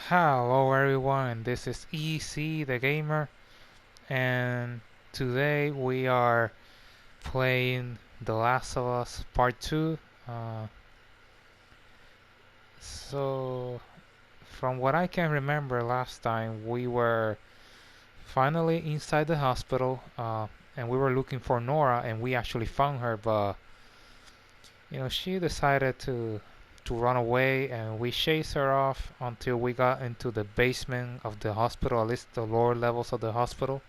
Hello everyone, this is EC the Gamer, and today we are playing The Last of Us Part 2. Uh, so, from what I can remember last time, we were finally inside the hospital, and we were looking for Nora, and we actually found her, but she decided to run away, and we chased her off until we got into the basement of the hospital, at least the lower levels of the hospital,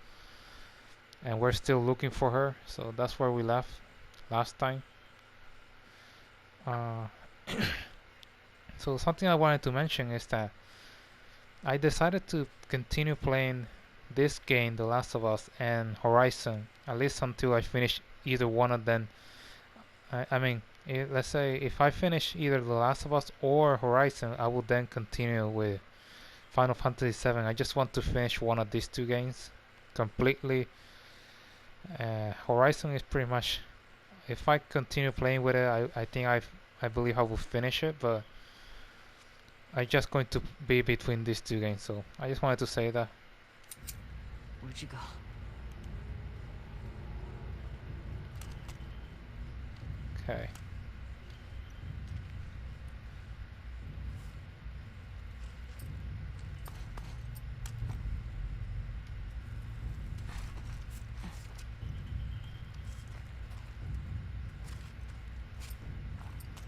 and we're still looking for her. So that's where we left last time. Uh, so something I wanted to mention is that I decided to continue playing this game, The Last of Us, and Horizon, at least until I finish either one of them. I mean, let's say if I finish either The Last of Us or Horizon, I will then continue with Final Fantasy VII. I just want to finish one of these two games completely. Horizon is pretty much, if I continue playing with it, I believe I will finish it, but I'm just going to be between these two games, so I just wanted to say that. Where'd you go? Okay.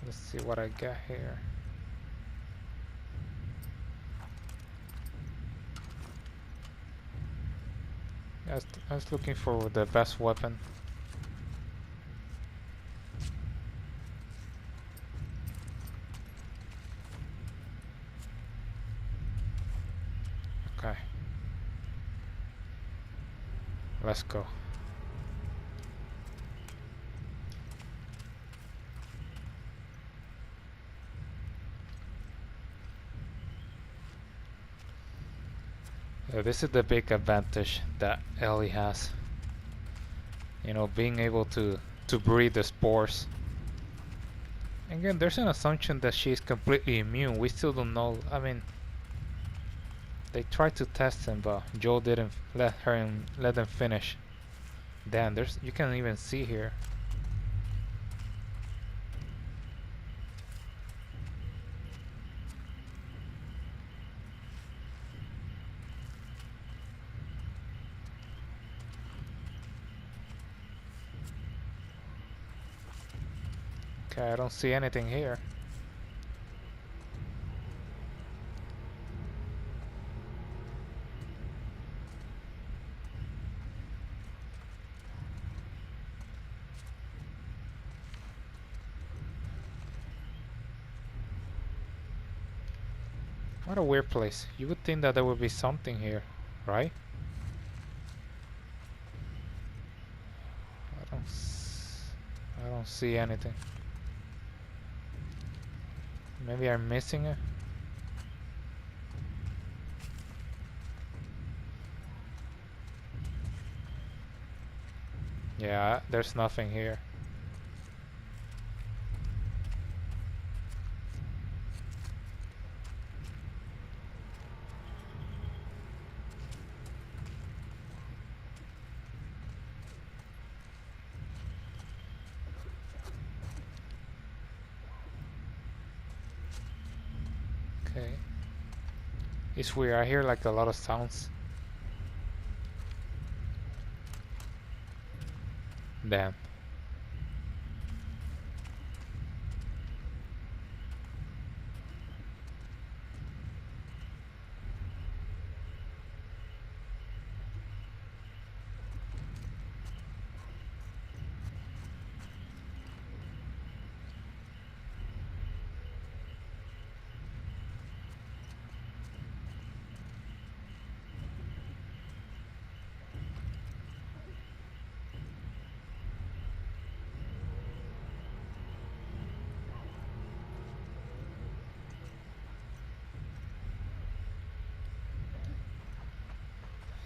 Let's see what I got here. I was looking for the best weapon. Okay. Let's go. This is the big advantage that Ellie has. Being able to breathe the spores. Again, there's an assumption that she's completely immune. We still don't know. I mean, they tried to test him, but Joel didn't let them finish. Damn, you can even see here. Okay, I don't see anything here. What a weird place. You would think that there would be something here, right? I don't see anything. Maybe I'm missing it. Yeah, there's nothing here. Okay. It's weird. I hear like a lot of sounds. Damn.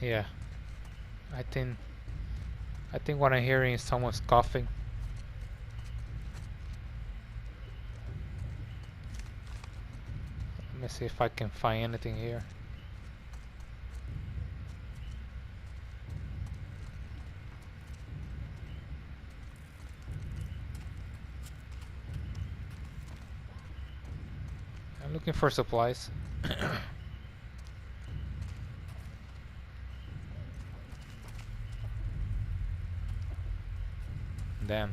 Yeah. I think what I'm hearing is someone's coughing. Let me see if I can find anything here. I'm looking for supplies. Damn.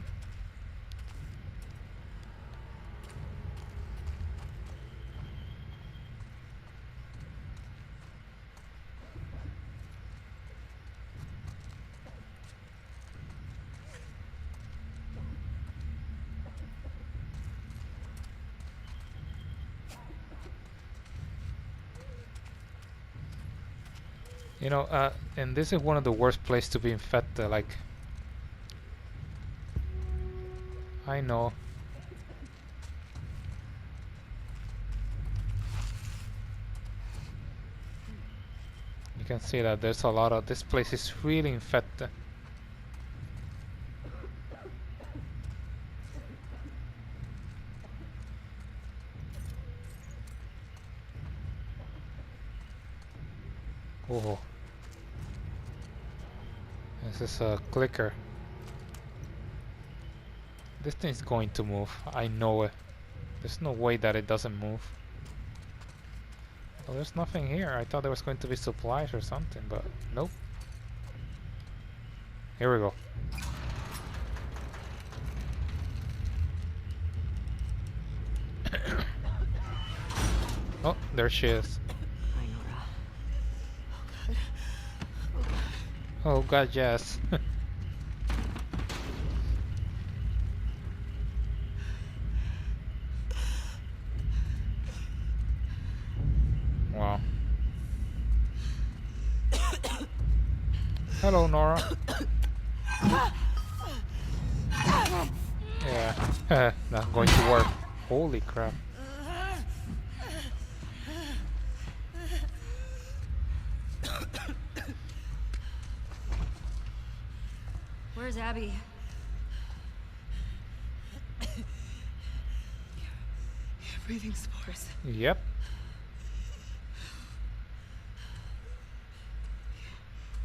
You know, and this is one of the worst places to be infected, like... I know. You can see that there's a lot of... This place is really infected. Oh. This is a clicker. This thing's going to move. I know it. There's no way that it doesn't move. Well, there's nothing here. I thought there was going to be supplies or something, but nope. Here we go. Oh, there she is. Hi, Nora. Oh god, yes. Wow. Hello, Nora. Yeah, not going to work. Holy crap. Where's Abby? You're breathing spores. Yep.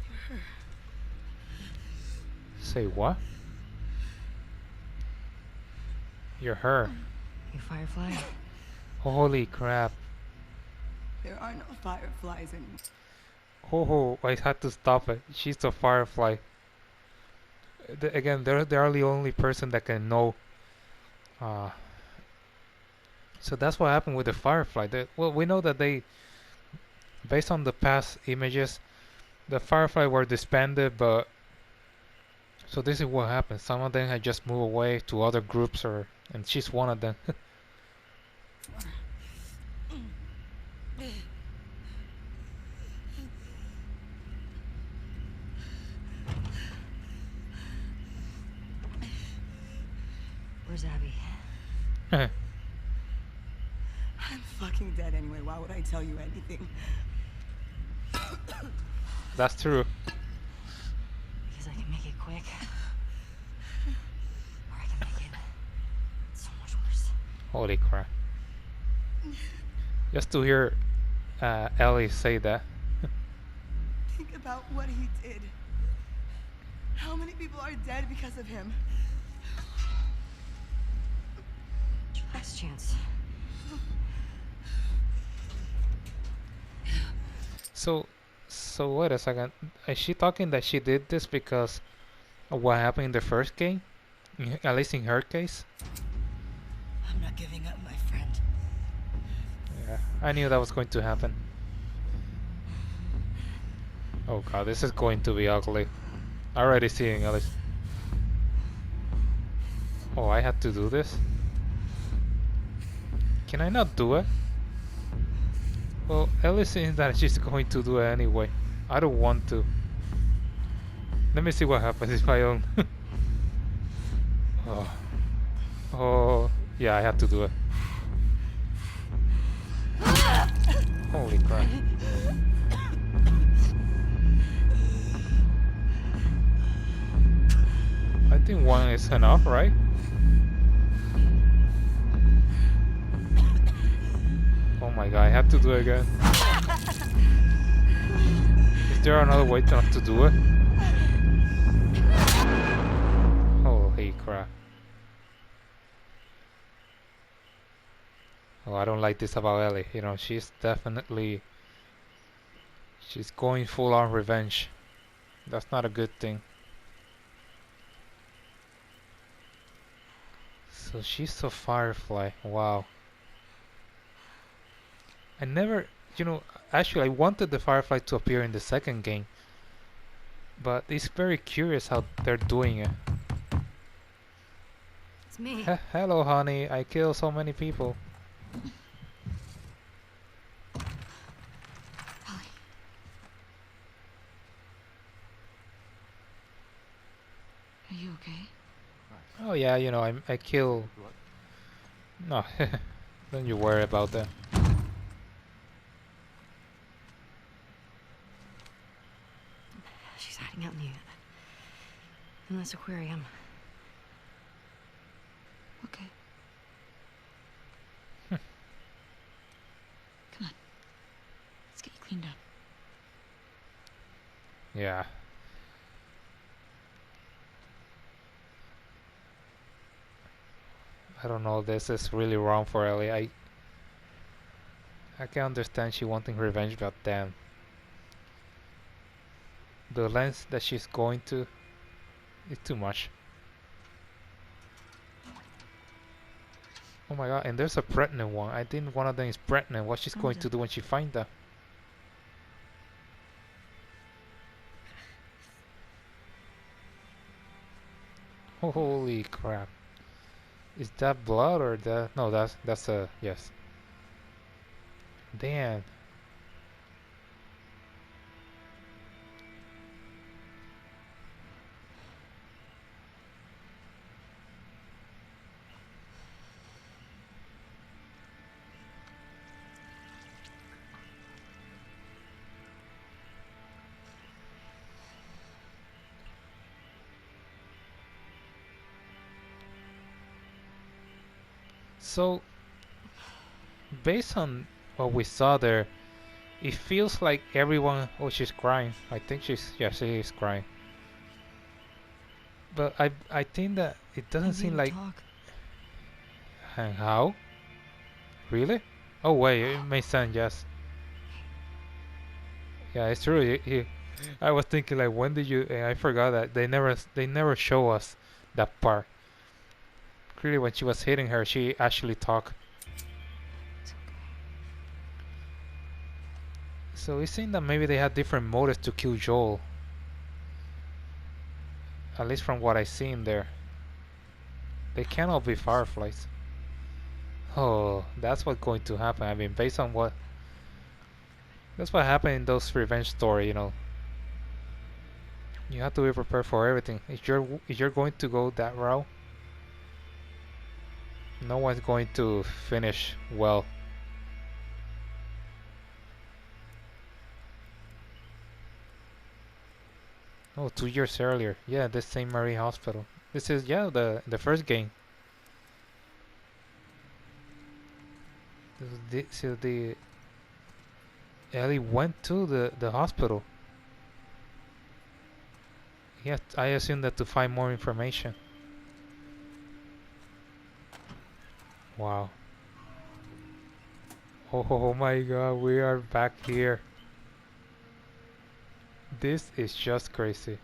You're her. Say what? You're her. You Firefly? Holy crap. There are no fireflies anymore. Oh, I had to stop it. She's a firefly. Again, they are the only person that can know. So that's what happened with the firefly. Well, we know that they, based on the past images, the firefly were disbanded, but so this is what happened. Some of them had just moved away to other groups, and she's one of them. Where's Abby? I'm fucking dead anyway. Why would I tell you anything? That's true. Because I can make it quick. Or I can make it so much worse. Holy crap. Just to hear Ellie say that. Think about what he did. How many people are dead because of him? Last chance. So wait a second. Is she talking that she did this because of what happened in the first game? At least in her case? I'm not giving up, my friend. Yeah, I knew that was going to happen. Oh god, this is going to be ugly. Already seeing at least. Oh, I had to do this? Can I not do it? Well, Ellie seems that she's going to do it anyway. I don't want to. Let me see what happens if I don't. Oh. Oh, yeah, I have to do it. Holy crap. I think one is enough, right? my god, I have to do it again. Is there another way not to do it? Holy crap. Oh, I don't like this about Ellie. You know, she's definitely... She's going full on revenge. That's not a good thing. So she's a firefly. Wow. I never... You know, actually I wanted the firefly to appear in the second game. But it's very curious how they're doing it. It's me. Hello, honey. I killed so many people. Ellie. Are you okay? Oh yeah, you know, I kill. No, don't you worry about that. She's hiding out in this aquarium. Okay. Come on. Let's get you cleaned up. Yeah. I don't know. This is really wrong for Ellie. I can understand she wanting revenge, but damn, the lengths that she's going to is too much. Oh my god! And there's a pregnant one. I think one of them is pregnant. What she's going to do when she finds that? Holy crap! Is that blood or that? No, that's a yes. Damn. So, based on what we saw there, it feels like everyone. Oh, she's crying. I think yeah, she is crying. But I think that it doesn't seem like. Talk. And how? Really? Oh wait, it makes sense. Yes. Yeah, it's true. I was thinking like, when did you? I forgot that they never show us that part. Clearly, when she was hitting her, she actually talked. It's okay. So it seems that maybe they had different motives to kill Joel. At least from what I seen there. They cannot be fireflies. Oh, that's what's going to happen. I mean, based on what... That's what happened in those revenge story, you know. You have to be prepared for everything. If you're going to go that route, no one's going to finish well. Oh, 2 years earlier. Yeah, the St. Marie Hospital. This is, yeah, the first game. So the Ellie went to the hospital. Yeah, I assume that to find more information. Wow. Oh my god, we are back here. This is just crazy.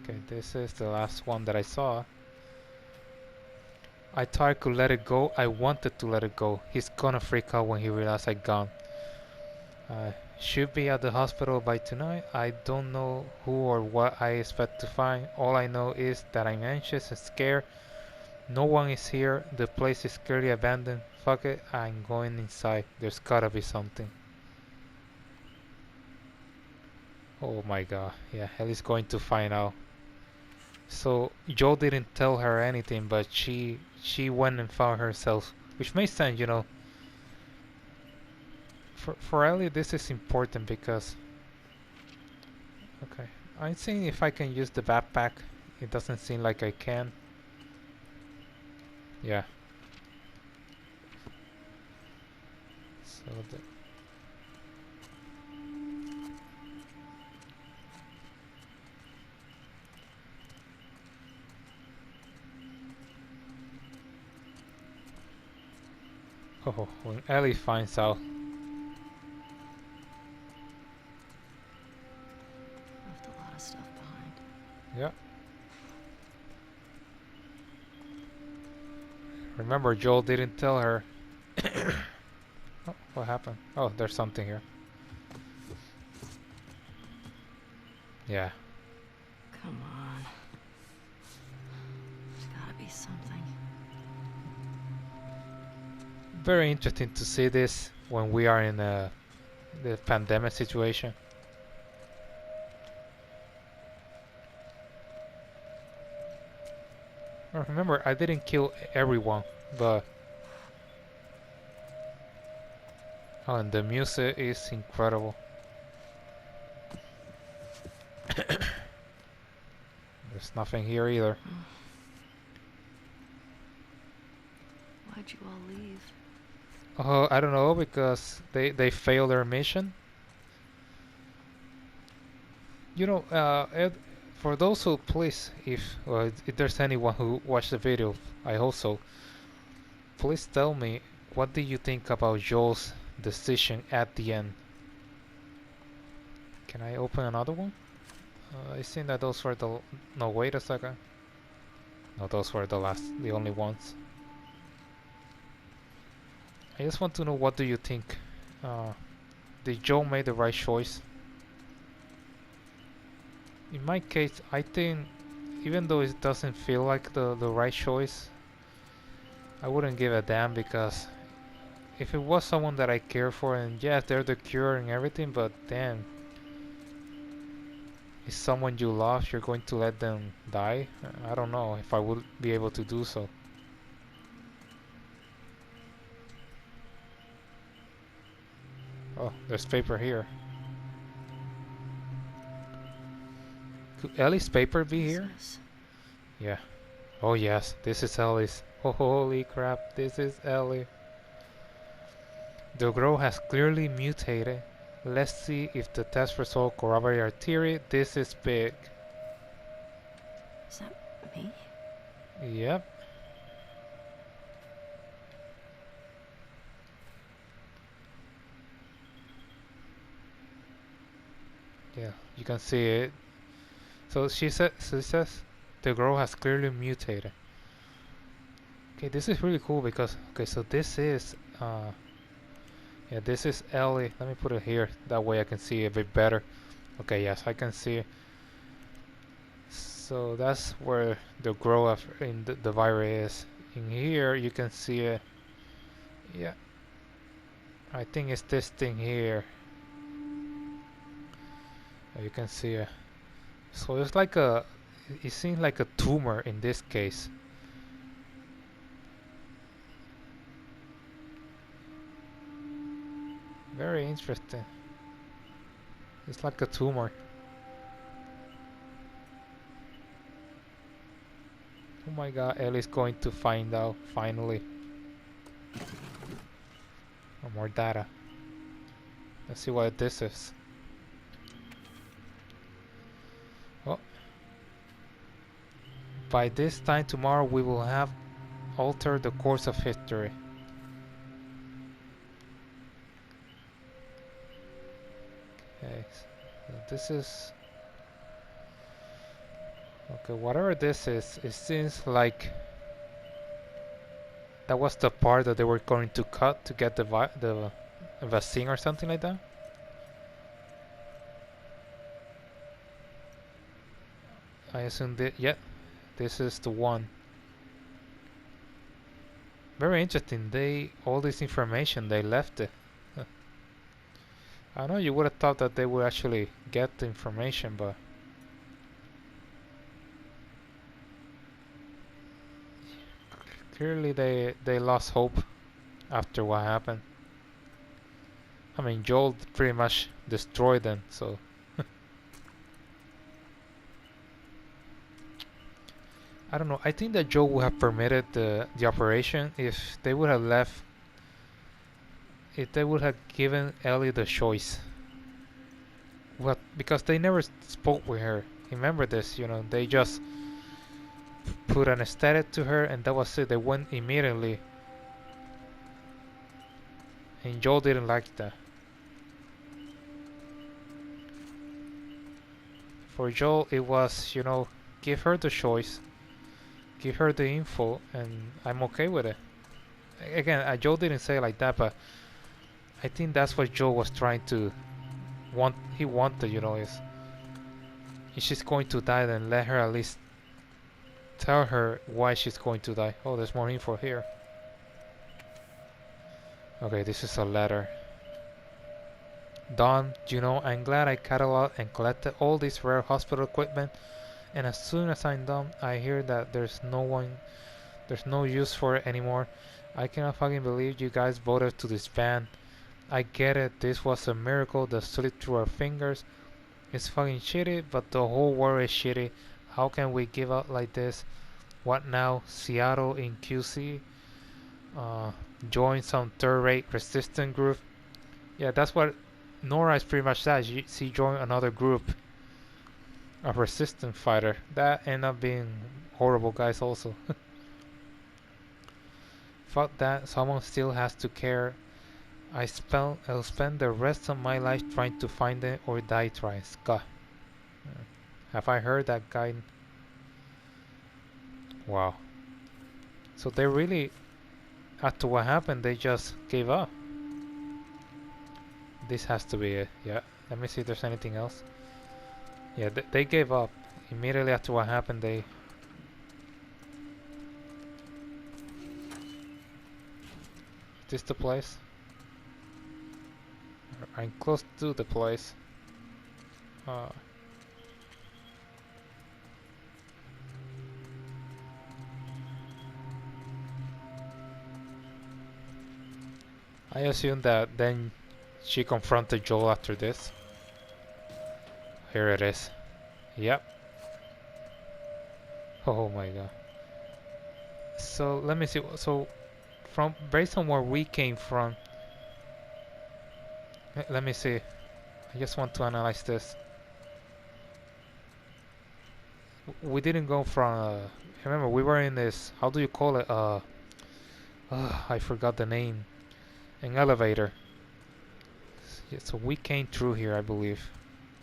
Okay, this is the last one that I saw. I thought I could let it go. I wanted to let it go. He's gonna freak out when he realizes I'm gone. Should be at the hospital by tonight. I don't know who or what I expect to find. All I know is that I'm anxious and scared. No one is here. The place is clearly abandoned. Fuck it, I'm going inside. There's gotta be something. Oh my god. Yeah, Ellie's going to find out. So Joe didn't tell her anything, but she went and found herself, which makes sense, you know. For Ellie, this is important because... Okay, I'm seeing if I can use the backpack. It doesn't seem like I can. Yeah. So the oh, when Ellie finds out. Left a lot of stuff behind. Yeah. Remember, Joel didn't tell her. Oh, what happened? Oh, there's something here. Yeah. Come on. There's gotta be something. Very interesting to see this when we are in the pandemic situation. Remember, I didn't kill everyone, but oh, and the music is incredible. There's nothing here either. Why'd you all leave? Oh, I don't know, because they failed their mission. You know, for those who please, if there's anyone who watched the video, I hope so. Please tell me, what do you think about Joel's decision at the end? Can I open another one? I think that those were the... No, wait a second. No, those were the only ones. I just want to know, what do you think? Did Joel make the right choice? In my case, I think, even though it doesn't feel like the right choice, I wouldn't give a damn, because if it was someone that I care for, and yes, they're the cure and everything, but damn, is someone you love, you're going to let them die? I don't know if I would be able to do so. Oh, there's paper here. Could Ellie's paper be here? Yeah. Oh yes, this is Ellie's. Oh, holy crap, this is Ellie. The girl has clearly mutated. Let's see if the test result corroborate our theory. This is big. Is that me? Yep. Yeah, you can see it. So she says the girl has clearly mutated. Okay, this is really cool, because okay, so this is yeah, this is Ellie. Let me put it here, that way I can see it a bit better. Okay, yes, I can see it. So that's where the growth in the virus is. In here you can see it. Yeah, I think it's this thing here. You can see it. So it's like it seems like a tumor in this case. Very interesting. It's like a tumor. Oh my god, Ellie's going to find out finally. Oh, more data. Let's see what this is. Oh. By this time tomorrow we will have altered the course of history. Okay, so this is... Okay, whatever this is, it seems like that was the part that they were going to cut to get the vaccine or something like that. I assume that, yeah, this is the one. Very interesting. All this information, they left it. I know you would have thought that they would actually get the information, but clearly they lost hope after what happened. I mean, Joel pretty much destroyed them, so I don't know. I think that Joe would have permitted the operation if they would have left. If they would have given Ellie the choice. What? Because they never spoke with her. Remember this? You know, they just put an aesthetic to her, and that was it. They went immediately, and Joe didn't like that. For Joel, it was, you know, give her the choice, give her the info, and I'm okay with it. Again, Joel didn't say it like that, but I think that's what Joel was trying to want. He wanted, you know, is if she's going to die, then let her at least tell her why she's going to die. Oh, there's more info here. Okay, this is a letter. Don, you know, I'm glad I cataloged and collected all this rare hospital equipment, and as soon as I'm done, I hear that there's no use for it anymore. I cannot fucking believe you guys voted to disband. I get it, this was a miracle that slipped through our fingers. It's fucking shitty, but the whole world is shitty. How can we give up like this? What now? Seattle in QC? Uh, join some third-rate resistant group? Yeah, that's what Nora is pretty much that. She joined another group, a resistant fighter. That ended up being horrible guys also. Fuck that, someone still has to care. I'll spend the rest of my life trying to find it or die trying. God. Have I heard that guy? Wow. So they really, after what happened, they just gave up. This has to be it. Yeah. Let me see if there's anything else. Yeah, they gave up. Immediately after what happened, they... Is this the place? I'm close to the place. Uh, I assume that then she confronted Joel after this. Here it is. Yep. Oh my god. So let me see. So from based on where we came from, let me see. I just want to analyze this. We didn't go from. Remember, we were in this. How do you call it? I forgot the name. An elevator. Yeah, so we came through here, I believe,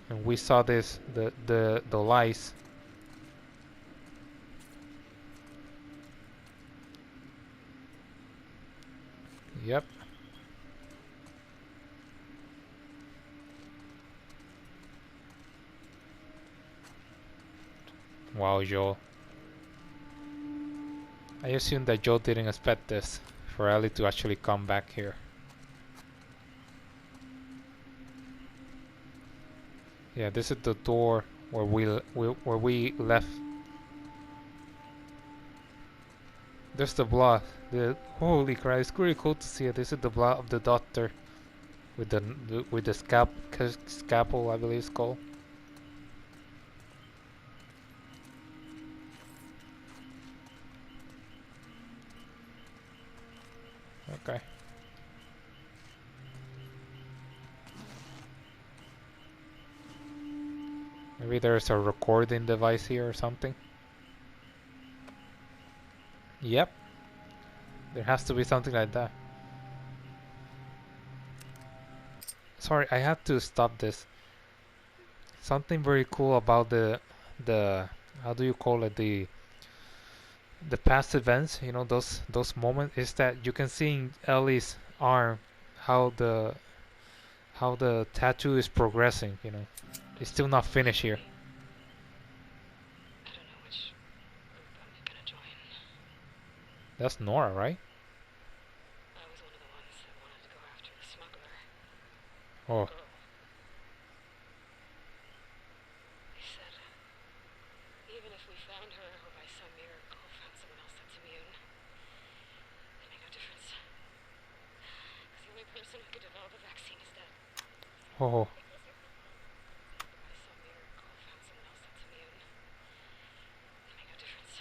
and we saw this. The lights. Yep. Wow, Joel. I assume that Joe didn't expect this, for Ellie to actually come back here. Yeah, this is the door where we left. There's the blood. Holy crap! It's pretty cool to see it. This is the blood of the doctor with the scalpel, I believe it's called. Okay. Maybe there's a recording device here or something. Yep. There has to be something like that. Sorry, I have to stop this. Something very cool about the how do you call it, the past events, you know, those moments, is that you can see in Ellie's arm how the tattoo is progressing, you know. It's still not finished here. I don't know which group I'm gonna join. That's Nora, right? I was one of the ones that wanted to go after the smuggler. Oh, Girl. They said, even if we found her or by some miracle found someone else that's immune, it made no difference. Because the only person who could develop a vaccine is dead. oh, By some miracle found someone else that's immune. It made no difference.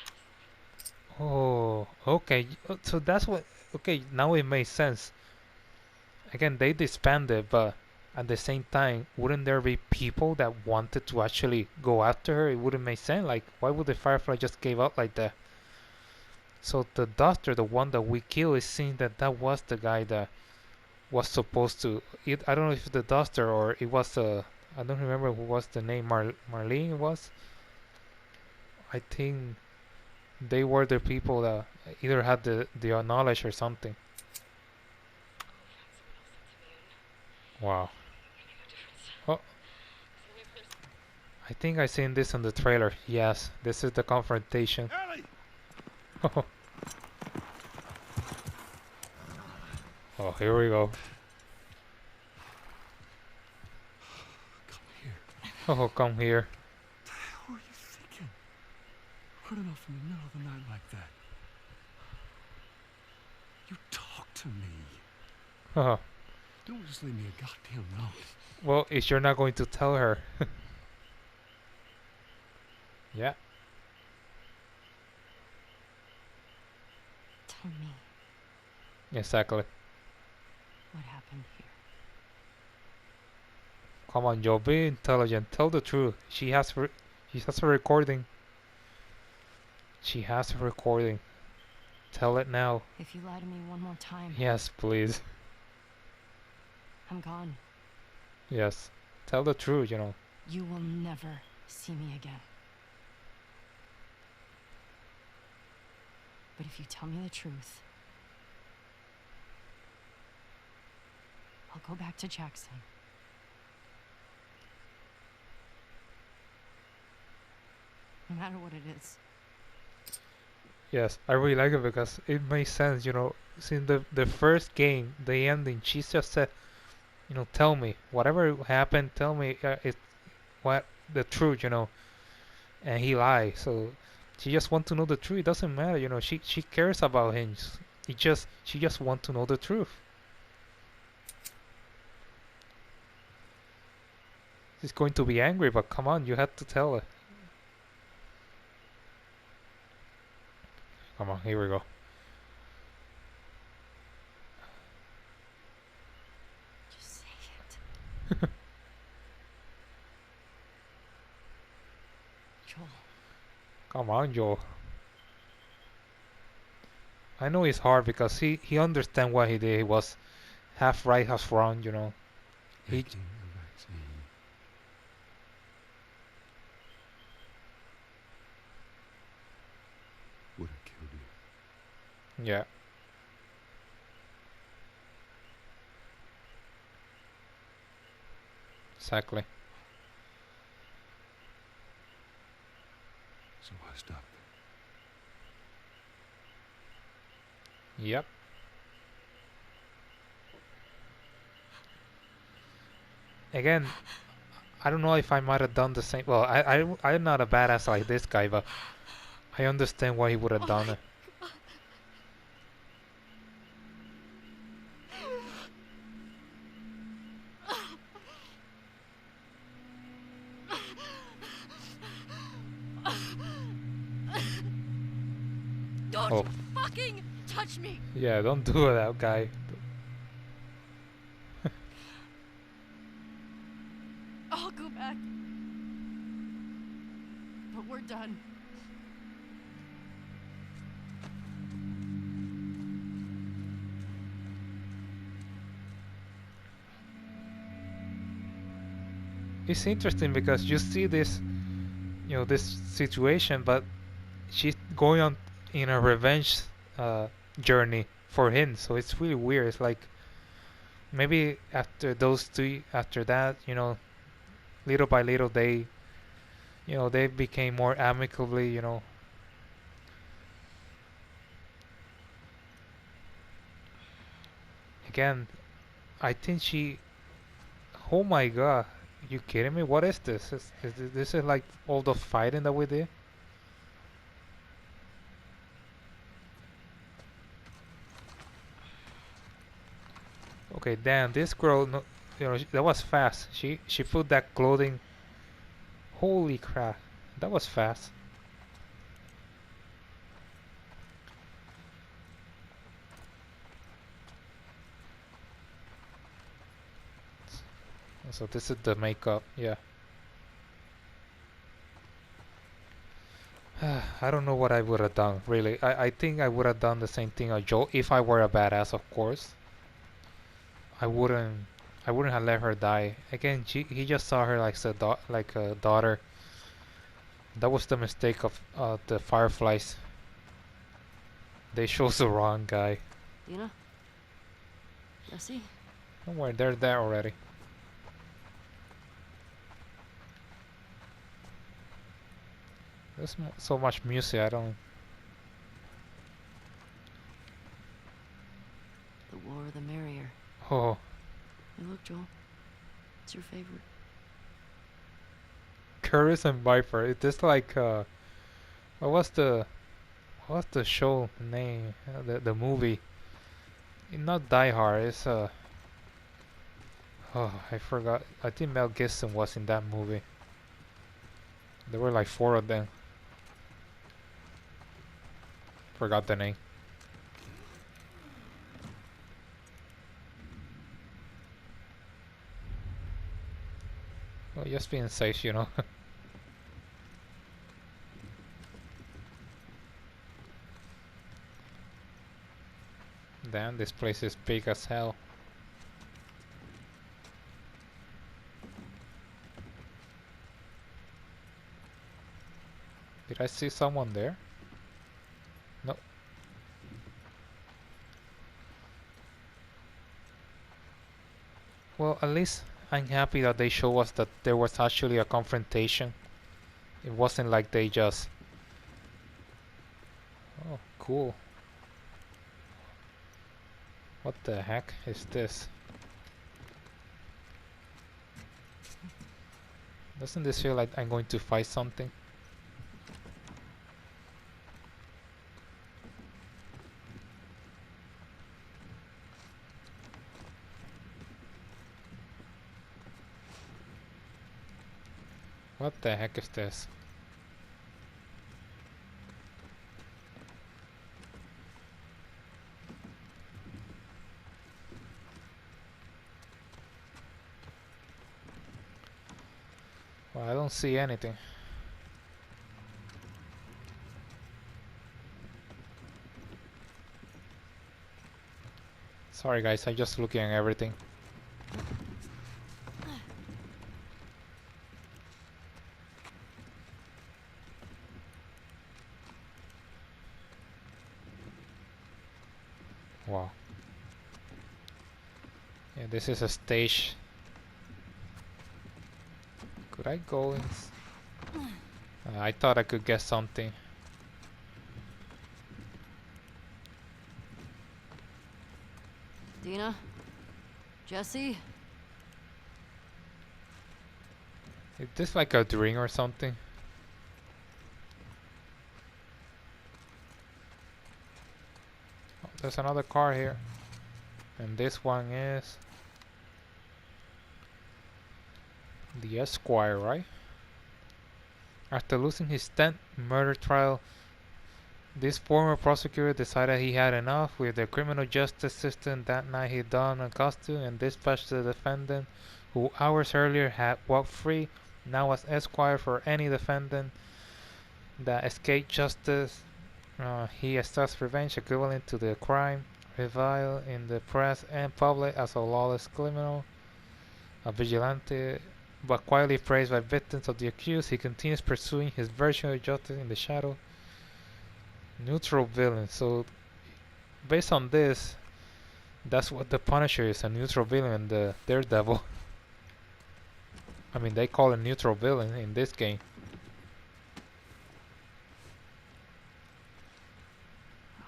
Okay, so that's what. Okay, now it makes sense. Again, they disbanded, but at the same time, wouldn't there be people that wanted to actually go after her? It wouldn't make sense. Like, why would the Firefly just give up like that? So the doctor, the one that we killed, it seems that that was the guy that was supposed to. I don't know if the doctor or it was I don't remember who was the name. Marlene it was. I think they were the people that either had the knowledge or something. Wow. Oh, I think I seen this on the trailer. Yes, this is the confrontation. Oh, oh, here we go. Come here. Oh, come here. What the hell were you thinking? Running off in the middle of the night like that. You talk to me. Oh, Don't just leave me a goddamn note. well, if you're not going to tell her. Yeah. Tell me Exactly. what happened here. Come on, Joe, be intelligent. Tell the truth. She has a recording. She has a recording. Tell it now. If you lie to me one more time, Yes, please. I'm gone. Yes. Tell the truth, you know. You will never see me again. But if you tell me the truth, I'll go back to Jackson. No matter what it is. Yes, I really like it because it makes sense, you know. Since the first game, the ending, she just said, you know, tell me whatever happened. Tell me it what the truth, you know. And he lied, so she just want to know the truth. It doesn't matter, you know. She cares about him. She just want to know the truth. She's going to be angry, but come on, you have to tell her. Come on, here we go. Just say it. Joel. Come on, Joe. I know it's hard because he understand what he did. He was half right, half wrong, you know. He Making a vaccine. Would have killed you. yeah, exactly. So I stopped. Yep. Again, I don't know if I might have done the same. Well, I'm not a badass like this guy, but I understand why he would have done it. Don't Oh, fucking touch me! yeah, don't do that, guy. I'll go back. But we're done. It's interesting because you see this, you know, this situation, but she's going on in a revenge uh, journey for him. So it's really weird. It's like maybe after those two, after that, you know, little by little, they became more amicably, you know. Again, I think she. Oh my god, you kidding me? What is this? This is like all the fighting that we did? Okay, damn, this girl, no, you know, that was fast. She put that clothing. Holy crap, that was fast. So this is the makeup, yeah. I don't know what I would have done, really. I think I would have done the same thing as Joel if I were a badass, of course. I wouldn't I wouldn't have let her die. Again, he just saw her like a daughter. That was the mistake of the Fireflies. They chose the wrong guy. Dina? Jesse? Don't worry, they're there already. There's so much music, I don't... The more the merrier. Oh, Hey, look, Joel. It's your favorite. Curtis and Viper. Is this like what was the show name? The movie. Not Die Hard. It's oh, I forgot. I think Mel Gibson was in that movie. There were like four of them. Forgot the name. Well, just being safe, you know. Damn, this place is big as hell. Did I see someone there? No. Well, at least I'm happy that they show us that there was actually a confrontation. It wasn't like they just... Oh, cool. What the heck is this? Doesn't this feel like I'm going to fight something? What the heck is this? Well, I don't see anything. Sorry guys, I'm just looking at everything. Wow. Yeah, this is a stage. Could I go in? I thought I could get something. Dina? Jesse? Is this like a drink or something? Oh, there's another car here. And this one is... the Esquire, right? After losing his 10th murder trial, this former prosecutor decided he had enough with the criminal justice system. That night he donned a costume and dispatched the defendant, who hours earlier had walked free, now was esquire for any defendant that escaped justice. He exacts revenge equivalent to the crime, reviled in the press and public as a lawless criminal, a vigilante, but quietly praised by victims of the accused. He continues pursuing his version of justice in the shadow. Neutral villain. So based on this, that's what the Punisher is, a neutral villain, and the Daredevil. I mean, they call it neutral villain in this game.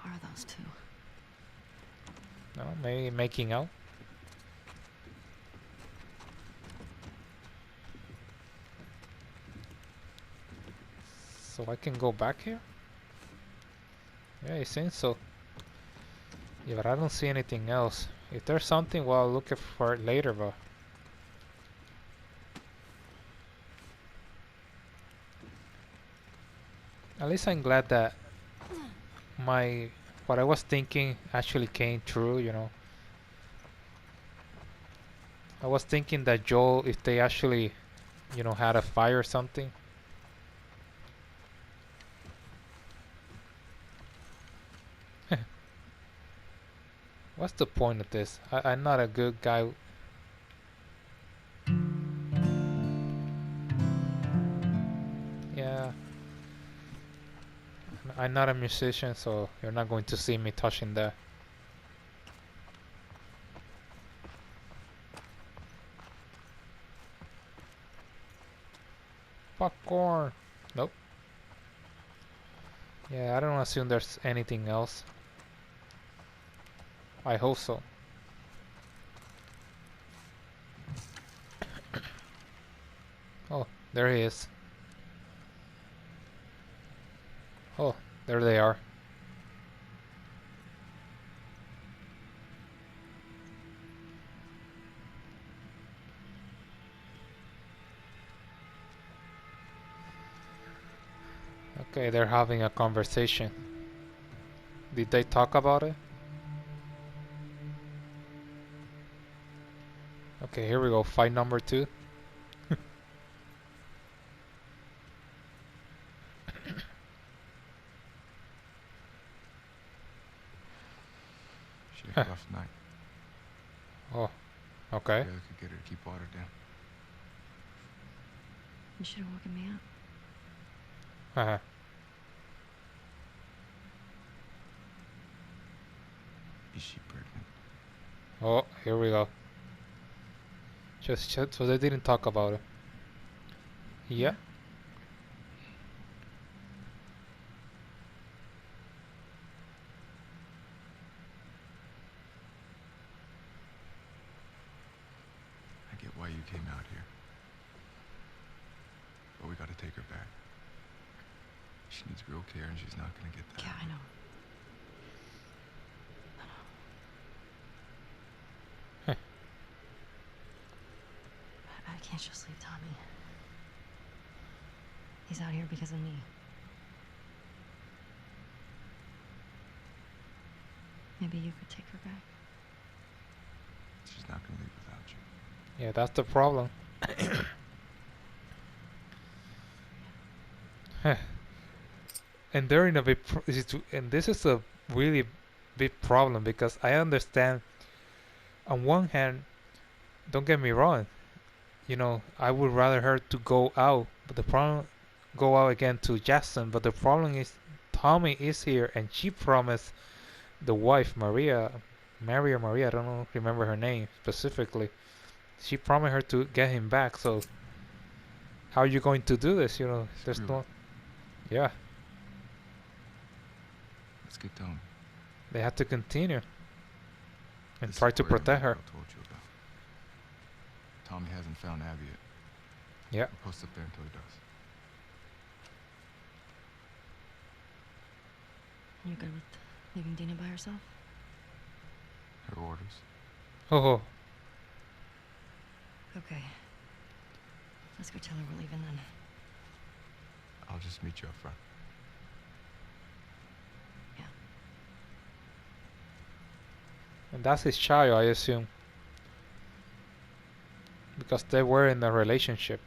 What are those two? No, maybe making out. So I can go back here? Yeah, it seems so. Yeah, but I don't see anything else. If there's something, well, I'll look for it later, but... At least I'm glad that what I was thinking actually came true, you know. I was thinking that Joel, if they actually, had a fire or something. What's the point of this? I'm not a good guy. Yeah, I'm not a musician, so you're not going to see me touching that. Popcorn. Nope. Yeah, I don't assume there's anything else. I hope so. Oh, there he is. Oh, there they are. Okay, they're having a conversation. Did they talk about it? Okay, here we go. Fight number 2. She had a rough night. Oh, okay. Barely could get her to keep water down. You should have woken me up. Haha. Is she pregnant? Oh, here we go. Just so they didn't talk about it. Yeah. I get why you came out here. But we gotta take her back. She needs real care and she's not gonna get that. Yeah, I know. I can't just leave Tommy. He's out here because of me. Maybe you could take her back. She's not gonna leave without you. Yeah, that's the problem. And they're in a big and this is a really big problem because I understand on one hand, don't get me wrong, I would rather her to go out, but the problem go out again to Jackson, but the problem is Tommy is here and she promised the wife Mary or Maria, I don't know, remember her name specifically. She promised her to get him back, so how are you going to do this? There's Screw no, it. yeah, Let's get Tommy. they have to continue and This try is to where the protect her. girl told you about. Tommy hasn't found Abby yet. Yeah. We'll post up there until he does. You good with leaving Dina by herself? Her orders. Oh, Okay. Let's go tell her we're leaving then. I'll just meet you up front. and that's his child, I assume, because they were in a relationship.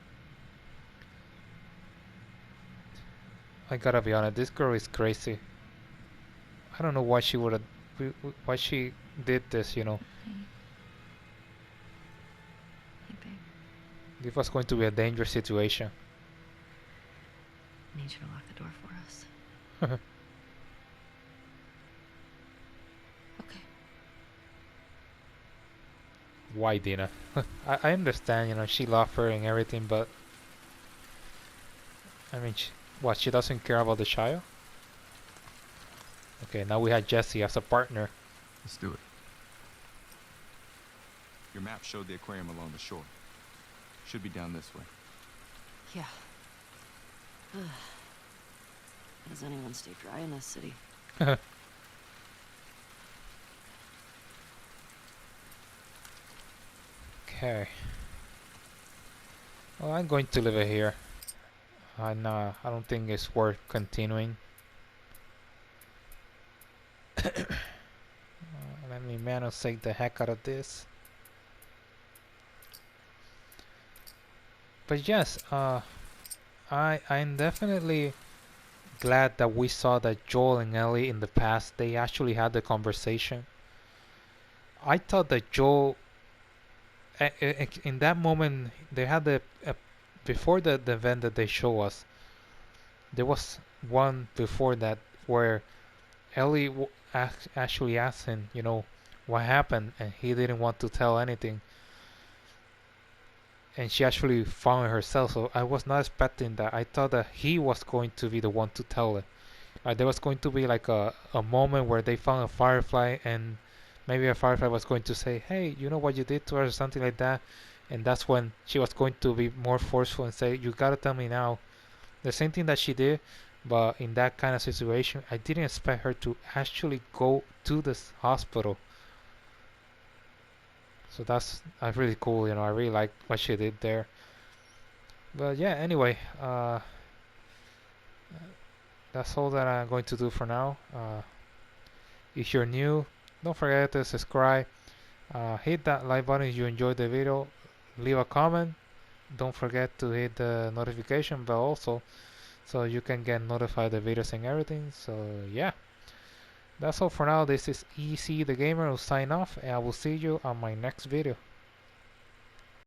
I gotta be honest, this girl is crazy. I don't know why she would have, why she did this. Hey. Hey, babe. This was going to be a dangerous situation. I need you to lock the door for us. Okay. Why, Dina? I understand, she loved her and everything, but I mean, she doesn't care about the child? Okay, now we have Jesse as a partner. Let's do it. Your map showed the aquarium along the shore. Should be down this way. Yeah. How does anyone stay dry in this city? Okay. Well, I'm going to leave it here. I don't think it's worth continuing. Let me manual save the heck out of this. But yes, I'm definitely glad that we saw that Joel and Ellie in the past they actually had the conversation. I thought that Joel in that moment they had the before the event that they show us. There was one before that where Ellie actually asked him, what happened, and he didn't want to tell anything. And she actually found it herself. So I was not expecting that. I thought that he was going to be the one to tell it. There was going to be like a moment where they found a firefly, and maybe a firefly was going to say, "Hey, you know what you did to her," or something like that. And that's when she was going to be more forceful and say, "You gotta tell me now." The same thing that she did, but in that kind of situation, I didn't expect her to actually go to this hospital. So that's really cool. I really like what she did there. But yeah, anyway, that's all that I'm going to do for now. If you're new, don't forget to subscribe. Hit that like button if you enjoyed the video. Leave a comment. Don't forget to hit the notification bell also, so you can get notified the videos and everything. So yeah, that's all for now. This is EC the Gamer who sign off, and I will see you on my next video.